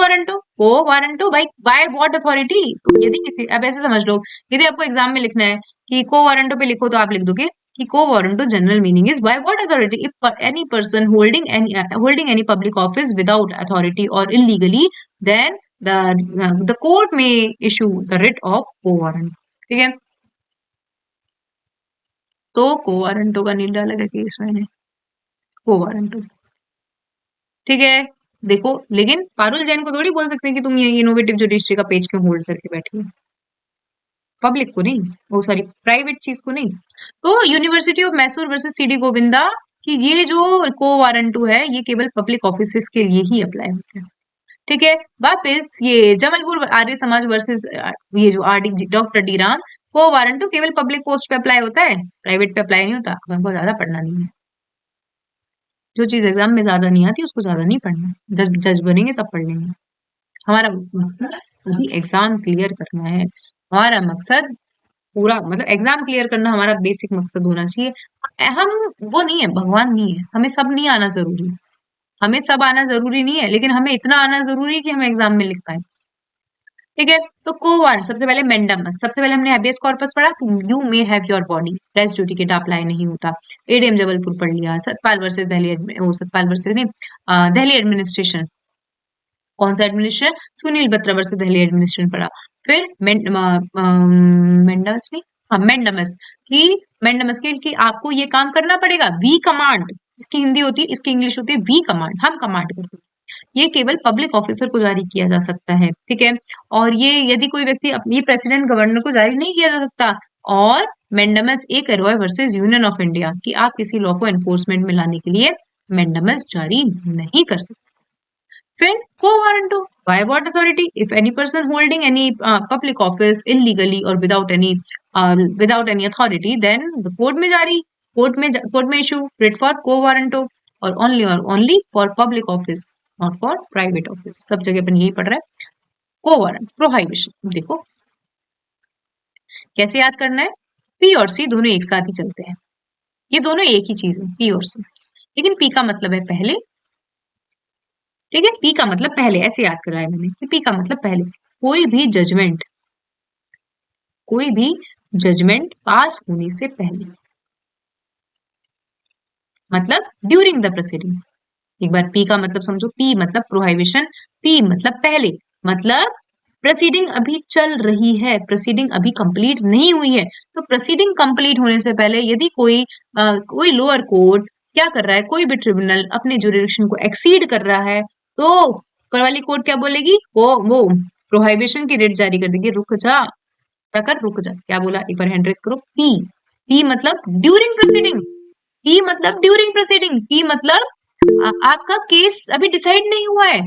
वारंटो भाई, बाय व्हाट अथॉरिटी? तो यदि किसी, अब ऐसे समझ लो, यदि आपको एग्जाम में लिखना है कि को वारंटो पे लिखो, तो आप लिख दोगे कि को warranto general meaning is by what authority, if any person holding any public office without authority और इलीगली, देन द कोर्ट में इशू द रिट ऑफ को वारंट। ठीक है, तो को वारंटो का नहीं डाला गया केस मैंने, को वारंटो। ठीक है, देखो लेकिन पारुल जैन को थोड़ी बोल सकते हैं कि तुम ये इनोवेटिव जुडिशरी का पेज क्यों होल्ड करके बैठी हो, पब्लिक को नहीं, वो सॉरी प्राइवेट चीज को नहीं। तो university of Mysore versus CD Govinda कि ये जो को वारंटू है ये केवल पब्लिक ऑफिस के लिए ही अप्लाई होता है। ठीक है, वापिस ये जमलपुर आर्य समाज वर्सेस ये जो R D doctor D Ram, को वारंटू केवल पब्लिक पोस्ट पे अप्लाई होता है, प्राइवेट पे अप्लाई नहीं होता। हमको ज्यादा पढ़ना नहीं है, जो चीज एग्जाम में ज्यादा नहीं आती उसको ज्यादा नहीं पढ़ना, जज जज बनेंगे तब पढ़ लेंगे। हमारा मकसद अभी एग्जाम क्लियर करना है, हमारा मकसद पूरा मतलब एग्जाम क्लियर करना हमारा बेसिक मकसद होना चाहिए। हम वो नहीं है, भगवान नहीं है, हमें सब नहीं आना जरूरी, हमें सब आना जरूरी नहीं है, लेकिन हमें इतना आना जरूरी है कि हम एग्जाम में लिख पाए। ठीक है, तो कोवान सबसे पहले मेंडमस, सबसे पहले हमने हैबियस कॉर्पस पढ़ा, you may have your body, rest duty के अप्लाई नहीं होता। एडीएम जबलपुर पढ़ लिया, सतपाल वर्सेस दिल्ली, वो सतपाल वर्सेस नहीं, दिल्ली एडमिनिस्ट्रेशन, कौन सा administration? Sunil Batra versus Delhi administration पढ़ा। फिर मेंडमस नहीं, हाँ मेंडमस, कि मेंडमस के कि आपको ये काम करना पड़ेगा, वी कमांड, इसकी हिंदी होती है, इसकी इंग्लिश होती है वी कमांड, हम कमांड करते हैं। ये केवल पब्लिक ऑफिसर को जारी किया जा सकता है। ठीक है, और ये यदि कोई व्यक्ति ये प्रेसिडेंट गवर्नर को जारी नहीं किया जा सकता। और मेंडमस ए करवाए वर्सेस यूनियन ऑफ इंडिया, कि आप किसी लॉ को एनफोर्समेंट में लाने के लिए मेंडमस जारी नहीं कर सकते। फिर quo warranto, by what authority, if any person holding any public office illegally और without any authority, then the court में जारी, कोर्ट में issue writ for quo warranto, और only for public office, not for private office. सब जगह अपन यही पढ़ रहा है। को वारंट प्रोहाइबिशन, देखो कैसे याद करना है, पी और सी दोनों एक साथ ही चलते हैं, ये दोनों एक ही चीज है पी और सी, लेकिन पी का मतलब है पहले। ठीक है, पी का मतलब पहले, ऐसे याद कराया मैंने कि पी का मतलब पहले, कोई भी जजमेंट पास होने से पहले, मतलब ड्यूरिंग द प्रोसीडिंग। एक बार पी का मतलब समझो, पी मतलब प्रोहाइबिशन, पी मतलब पहले, मतलब प्रोसीडिंग अभी चल रही है, प्रोसीडिंग अभी कंप्लीट नहीं हुई है। तो प्रोसीडिंग कंप्लीट होने से पहले यदि कोई लोअर कोर्ट क्या कर रहा है, कोई भी ट्रिब्यूनल अपने जुरिडिक्शन को एक्सीड कर रहा है, तो ऊपर वाली कोर्ट क्या बोलेगी, वो प्रोहाइबिशन की डेट जारी कर देगी, रुक जा, रुक जा, क्या बोला, एक बार हैंड रेस करो। पी, पी मतलब ड्यूरिंग प्रोसीडिंग, पी मतलब ड्यूरिंग प्रोसीडिंग, पी मतलब आपका केस अभी डिसाइड नहीं हुआ है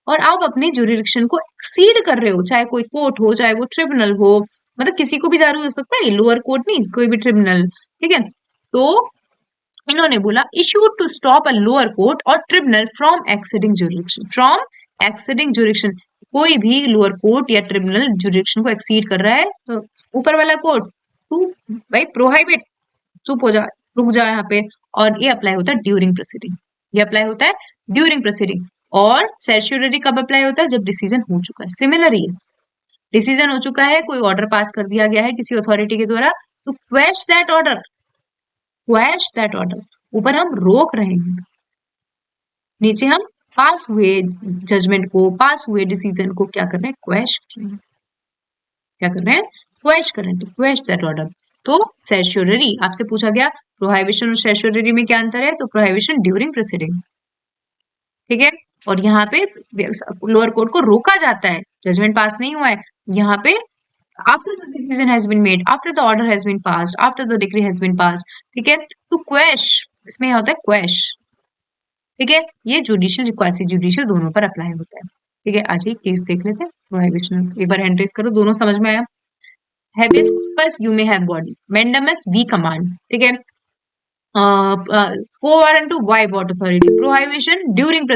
और आप अपने जुरिडिक्शन को एक्सीड कर रहे हो, चाहे कोई कोर्ट हो, चाहे वो ट्रिब्यूनल हो, मतलब किसी को भी जारी हो सकता है, लोअर कोर्ट नहीं, कोई भी ट्रिब्यूनल। ठीक है, तो इन्होंने बोला issued to stop a lower court और ट्रिब्यूनल फ्रॉम एक्सीडिंग जुरिडिक्शन, कोई भी लोअर कोर्ट या ट्रिब्यूनल जुरिडिक्शन को एक्सीड कर रहा है, तो ऊपर वाला कोर्ट टू भाई प्रोहाइबिट, चुप हो जा, रुक जा यहाँ पे। और ये अप्लाई होता है ड्यूरिंग प्रोसीडिंग, ये अप्लाई होता है ड्यूरिंग प्रोसीडिंग। और सर्टियरी कब अप्लाई होता है, जब डिसीजन हो चुका है। सिमिलरली डिसीजन हो चुका है, कोई ऑर्डर पास कर दिया गया है किसी अथॉरिटी के द्वारा, तो क्वेश दैट ऑर्डर, ऊपर हम रोक रहे हैं, नीचे हम पास हुए जजमेंट को, पास हुए डिसीजन को क्या कर रहे हैं, क्वेश कर रहे हैं। क्या कर रहे हैं, क्वेश कर रहे हैं, क्वेश दैट ऑर्डर। तो सेशोररी आपसे पूछा गया प्रोहाइबिशन और सेशोररी में क्या अंतर है, तो प्रोहाइबिशन ड्यूरिंग प्रोसीडिंग, ठीक है, और यहाँ पे लोअर कोर्ट को रोका जाता है, जजमेंट पास नहीं हुआ है, यहाँ पे after the decision has been made, after the order has been passed, after the decree has been passed, ठीक है, टू क्वेश, इसमें होता है क्वेश, ठीक है, ये जुडिशियल क्वासी जुडिशियल दोनों पर अप्लाई होता है, ठीक है। आज एक केस देख लेते हैं प्रोहिबिशन, एक बार हैंड रेज करो, दोनों समझ में आया। Habeas corpus you may have body, mandamus we command, ठीक है, quo warranto by what authority, prohibition during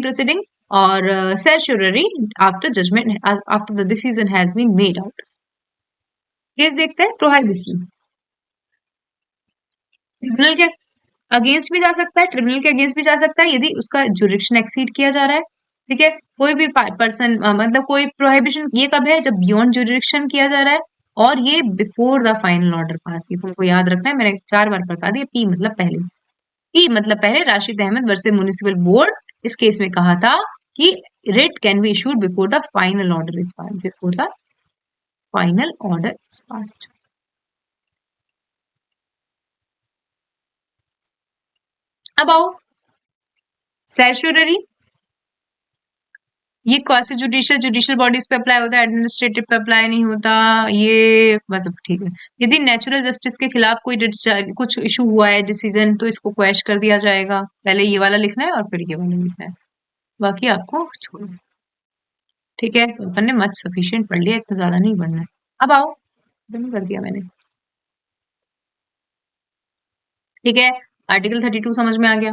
proceeding और certiorari after judgment, after the decision has been made out. Case देखते हैं प्रोहिबिशन, ट्रिब्यूनल के अगेंस्ट भी जा सकता है, ट्रिब्यूनल के अगेंस्ट भी जा सकता है यदि उसका जुरिडिक्शन एक्सीड किया जा रहा है, ठीक है, कोई भी पर्सन मतलब कोई प्रोहिबिशन ये कब है, जब बियॉन्ड जुरिडिक्शन किया जा रहा है, और ये before the final order pass, ये तुमको याद रखना है, मैंने 4 बार बता दिया। पी मतलब पहले, पी मतलब पहले, Rashid Ahmad versus municipal board, इस केस में कहा था कि writ can be issued before the final order is passed, before the final order is passed. अब आओ सेशोररी, ये क्वासी जुडिशियल जुडिशियल बॉडीज पे अप्लाई होता है, एडमिनिस्ट्रेटिव पे अप्लाई नहीं होता, ये मतलब ठीक है। यदि नेचुरल जस्टिस के खिलाफ कोई कुछ इशू हुआ है डिसीजन, तो इसको क्वेश कर दिया जाएगा, पहले ये वाला लिखना है और फिर ये वाला लिखना है, बाकी आपको छोड़ो, ठीक है। तो अपन ने मच सफिशिएंट पढ़ लिया, इतना ज्यादा नहीं पढ़ना है। अब आओ, बंद कर दिया मैंने, ठीक है। आर्टिकल 32 समझ में आ गया,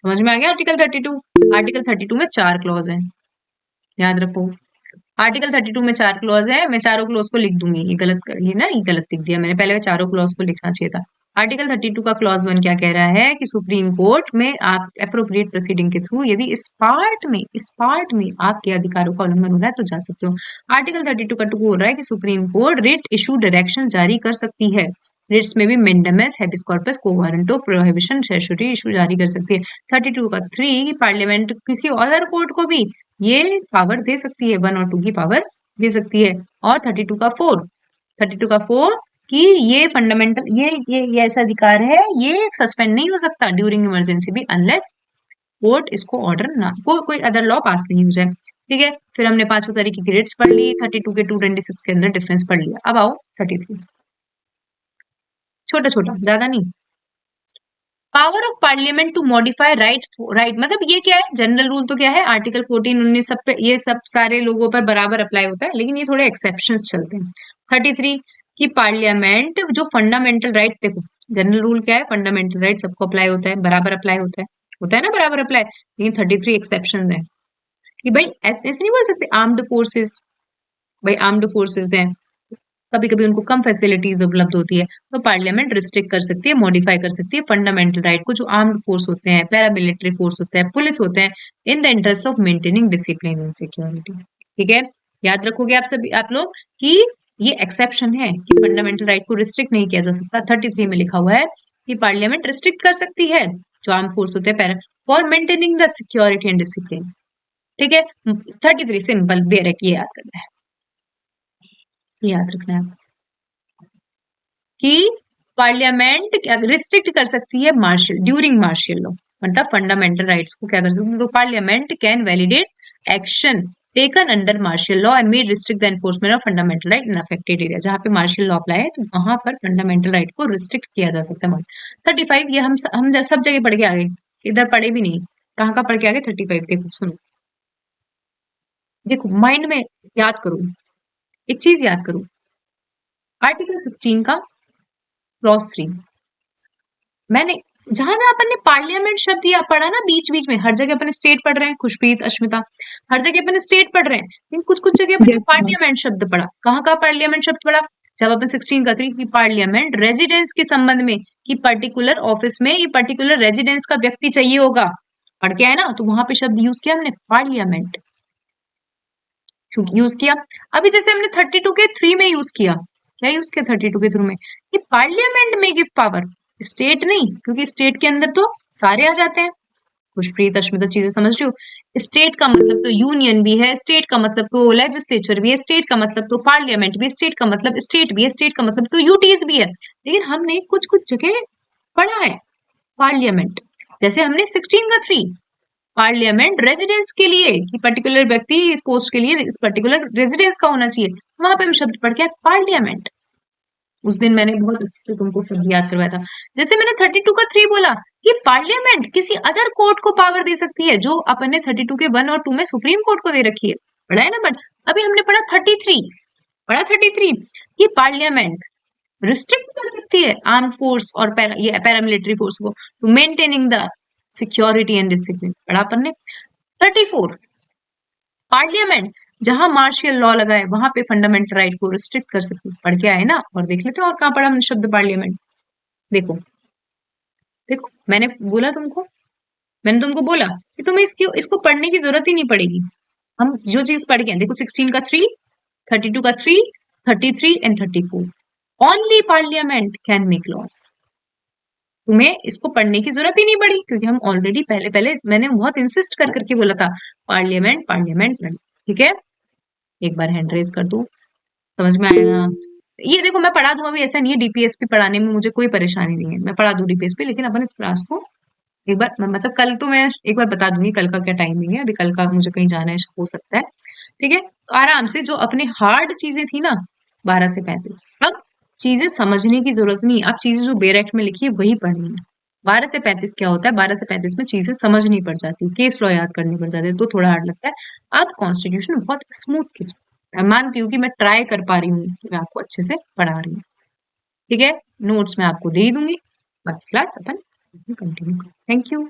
समझ में आ गया आर्टिकल 32। आर्टिकल 32 में 4 क्लॉज है, याद रखो, आर्टिकल 32 में 4 क्लॉज है, मैं चारों क्लॉज को लिख दूंगी, ये गलत कर, ये ना ये गलत लिख दिया मैंने, पहले चारों क्लॉज को लिखना चाहिए था। आर्टिकल 32 का क्लॉज 1 क्या कह रहा है कि सुप्रीम कोर्ट में आप अप्रोप्रिएट प्रोसीडिंग के थ्रू यदि इस पार्ट में आपके अधिकारों का उल्लंघन हो रहा है तो जा सकते हो। आर्टिकल 32 का 2 बोल रहा है कि Supreme Court writ issue direction जारी कर सकती है, रिट्स में भी mandamus habeas corpus quo warranto prohibition certiorari issue जारी कर सकती है। 32 का 3 पार्लियामेंट किसी अदर कोर्ट को भी ये पावर दे सकती है, 1 और 2 की पावर दे सकती है। और 32 का 4 कि ये फंडामेंटल ये ऐसा अधिकार है, ये सस्पेंड नहीं हो सकता ड्यूरिंग इमरजेंसी भी, अनलेस कोर्ट इसको ऑर्डर ना कोई अदर लॉ पास नहीं हो जाए, ठीक है। फिर हमने पांचों तरीके की रिट्स पढ़ ली, 32 के 226 के अंदर डिफरेंस पढ़ लिया। अब आओ 33, छोटा छोटा, ज्यादा नहीं। Power of parliament to modify right मतलब ये क्या है, जनरल रूल तो क्या है, आर्टिकल 14 19 सब पे, ये सब सारे लोगों पर बराबर अप्लाई होता है, लेकिन ये थोड़े एक्सेप्शंस चलते हैं। 33 कि पार्लियामेंट जो फंडामेंटल राइट, देखो जनरल रूल क्या है, फंडामेंटल राइट सबको अप्लाई होता है, बराबर अप्लाई होता है ना बराबर अप्लाई, लेकिन 33 एक्सेप्शन है कि भाई ऐसे नहीं बोल सकते आर्म्ड फोर्सेस, भाई आर्म्ड फोर्सेस हैं, कभी कभी उनको कम फैसिलिटीज उपलब्ध होती है, तो पार्लियामेंट रिस्ट्रिक्ट कर सकती है, मॉडिफाई कर सकती है फंडामेंटल राइट को, जो आर्म्ड फोर्स होते हैं, पैरामिलिट्री फोर्स होता है, पुलिस होते हैं, in the interest of maintaining discipline and security, ठीक है। याद रखोगे आप सभी आप लोग कि ये एक्सेप्शन है कि फंडामेंटल राइट को रिस्ट्रिक्ट नहीं किया जा सकता। 33 में लिखा हुआ है कि पार्लियामेंट रिस्ट्रिक्ट कर सकती है जो आर्म फोर्स होते हैं for maintaining the security and discipline, ठीक है। 33 सिंपल बेरक, ये याद करना है, याद रखना है कि पार्लियामेंट रिस्ट्रिक्ट कर सकती है मार्शल ड्यूरिंग मार्शल लॉ, मतलब फंडामेंटल राइट्स को क्या कर सकती है, तो parliament can validate action taken under martial law and may restrict the enforcement of fundamental right in affected area, जहां पे मार्शल लॉ अप्लाई है तो वहां पर फंडामेंटल राइट को रिस्ट्रिक्ट किया जा सकता है। 35 ये हम सब जगह पढ़ के आ गए, इधर पढ़े भी नहीं, कहाँ का पढ़ के आ गए 35, देखो सुनो, देखो माइंड में याद करो, एक चीज याद करो, आर्टिकल 16 का क्लॉज 3, मैंने जहां जहां अपन ने पार्लियामेंट शब्द या पढ़ा ना बीच बीच में, हर जगह अपन स्टेट पढ़ रहे हैं, खुशप्रीत अश्मिता, हर जगह अपन स्टेट पढ़ रहे हैं, लेकिन कुछ कुछ जगह अपन Yes, ma'am. पार्लियामेंट शब्द पढ़ा। कहाँ का पार्लियामेंट शब्द पढ़ा, जब अपन 16 का 3 की पार्लियामेंट रेजिडेंस के संबंध में, कि पर्टिकुलर ऑफिस में ये पर्टिकुलर रेजिडेंस का व्यक्ति चाहिए होगा, पढ़ के आए ना, तो वहां पे शब्द यूज किया हमने पार्लियामेंट यूज किया। अभी जैसे हमने 32 के 3 में यूज किया, क्या यूज किया 32 के थ्रू में, कि पार्लियामेंट में गिव पावर, स्टेट नहीं, क्योंकि स्टेट के अंदर तो सारे आ जाते हैं। खुशप्रीत अश्मिता चीजें समझ रही हो। स्टेट का मतलब तो यूनियन भी है, स्टेट का मतलब तो लेजिस्लेचर भी है, स्टेट का मतलब तो पार्लियामेंट भी है, स्टेट का मतलब स्टेट भी है, स्टेट का मतलब तो यूटीज भी है। लेकिन हमने कुछ कुछ जगह पढ़ा है पार्लियामेंट, जैसे हमने 16 का 3 पार्लियामेंट रेजिडेंस के लिए कि पर्टिकुलर व्यक्ति इस पोस्ट के लिए इस पर्टिकुलर रेजिडेंस का होना चाहिए, वहां पे हम शब्द पढ़ के पार्लियामेंट। उस दिन मैंने बहुत अच्छे से तुमको सब याद करवाया था। जैसे मैंने 32 का 3 बोला कि पार्लियामेंट किसी अदर कोर्ट को पावर दे सकती है, जो अपन ने 32 के 1 और 2 में सुप्रीम कोर्ट को दे रखी है, पढ़ा है ना। बट अभी हमने पढ़ा 33, पढ़ा 33 कि पार्लियामेंट रिस्ट्रिक्ट कर सकती है आर्म फोर्स और ये पैरामिलिट्री फोर्स को to maintaining the security and discipline, पढ़ा अपन ने। 34 पार्लियामेंट जहां मार्शियल लॉ लगा है वहां पे फंडामेंटल राइट को रिस्ट्रिक्ट कर सकती है, पढ़ के आए ना। और देख लेते हैं और कहाँ पढ़ा हमने शब्द पार्लियामेंट। देखो देखो मैंने बोला तुमको, मैंने तुमको बोला कि तुम्हें इसको पढ़ने की जरूरत ही नहीं पड़ेगी। हम जो चीज पढ़ गए देखो, 16 का 3, 32 का 3, 33 and 34, only parliament can make loss. तुम्हें इसको पढ़ने की जरूरत ही नहीं पड़ी, क्योंकि हम ऑलरेडी पहले पहले मैंने बहुत इंसिस्ट कर करके बोला था पार्लियामेंट पार्लियामेंट। ठीक है, एक बार हैंड रेज कर दो, समझ में आया ना। ये देखो मैं पढ़ा दूं, अभी ऐसा नहीं है डीपीएसपी पढ़ाने में मुझे कोई परेशानी नहीं है, मैं पढ़ा दूं डीपीएसपी, लेकिन अपन इस क्लास को एक बार मतलब कल तो मैं एक बार बता दूंगी कल का क्या टाइमिंग है। अभी कल का मुझे कहीं जाना है, हो सकता है। ठीक है, तो आराम से जो अपने हार्ड चीजें थी ना 12 से 35, अब चीजें समझने की जरूरत नहीं, अब चीजें जो बेरेक्ट में लिखी है वही पढ़नी है। 12 से 35 क्या होता है, 12 से 35 में चीजें समझनी पड़ जाती है, केस लॉ याद करनी पड़ जाती है, तो थोड़ा हार्ड लगता है। अब कॉन्स्टिट्यूशन बहुत स्मूथ खींच, मैं मानती हूँ कि मैं ट्राई कर पा रही हूँ कि मैं आपको अच्छे से पढ़ा रही हूँ। ठीक है, नोट्स मैं आपको दे ही दूंगी, बाकी class upon continue. Thank you.